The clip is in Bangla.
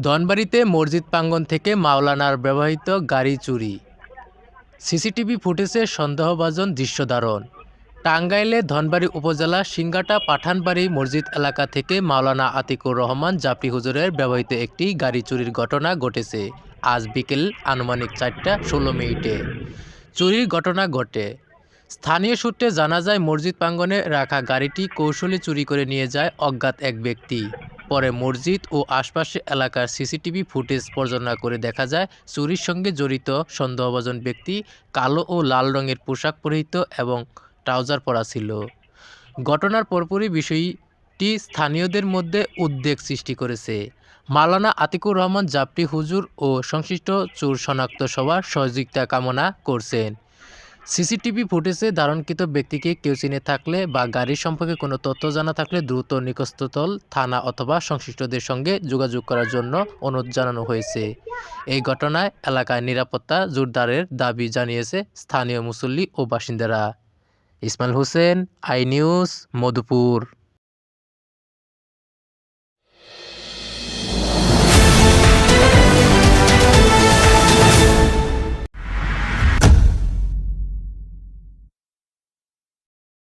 ধনবাড়ীতে মসজিদ প্রাঙ্গণ থেকে মাওলানার ব্যবহৃত গাড়ি চুরি। সিসিটিভি ফুটেজে সন্দেহভাজন দৃশ্য ধারণ। টাঙ্গাইলে ধনবাড়ী উপজেলা সিংঘাটা পাঠানবাড়ি মসজিদ এলাকা থেকে মাওলানা আতিকুর রহমান জাফরি হুজুরের ব্যবহৃত একটি গাড়ি চুরির ঘটনা ঘটেছে আজ বিকেল আনুমানিক 4:16 চুরির ঘটনা ঘটে। স্থানীয় সূত্রে জানা যায়, মসজিদ প্রাঙ্গণে রাখা গাড়িটি কৌশলে চুরি করে নিয়ে যায় অজ্ঞাত এক ব্যক্তি। পরে মসজিদ ও আশপাশের এলাকার সিসিটিভি ফুটেজ পর্যালোচনা করে দেখা যায়, চুরির সঙ্গে জড়িত সন্দেহভাজন ব্যক্তি কালো ও লাল রঙের পোশাক পরিহিত এবং ট্রাউজার পরা ছিল। ঘটনার পরপরই বিষয়টি স্থানীয়দের মধ্যে উদ্বেগ সৃষ্টি করেছে। মাওলানা আতিকুর রহমান জাফরি হুজুর ও সংশ্লিষ্ট চোর শনাক্ত সবার সহযোগিতা কামনা করছেন। সিসিটিভি ফুটেজে ধারণকৃত ব্যক্তিকে কেউ চিনে থাকলে বা গাড়ির সম্পর্কে কোনো তথ্য জানা থাকলে দ্রুত নিকটস্থল থানা অথবা সংশ্লিষ্টদের সঙ্গে যোগাযোগ করার জন্য অনুরোধ জানানো হয়েছে। এই ঘটনায় এলাকায় নিরাপত্তা জোরদারের দাবি জানিয়েছে স্থানীয় মুসল্লি ও বাসিন্দারা। Ismail Hossain, I news, Madhupur.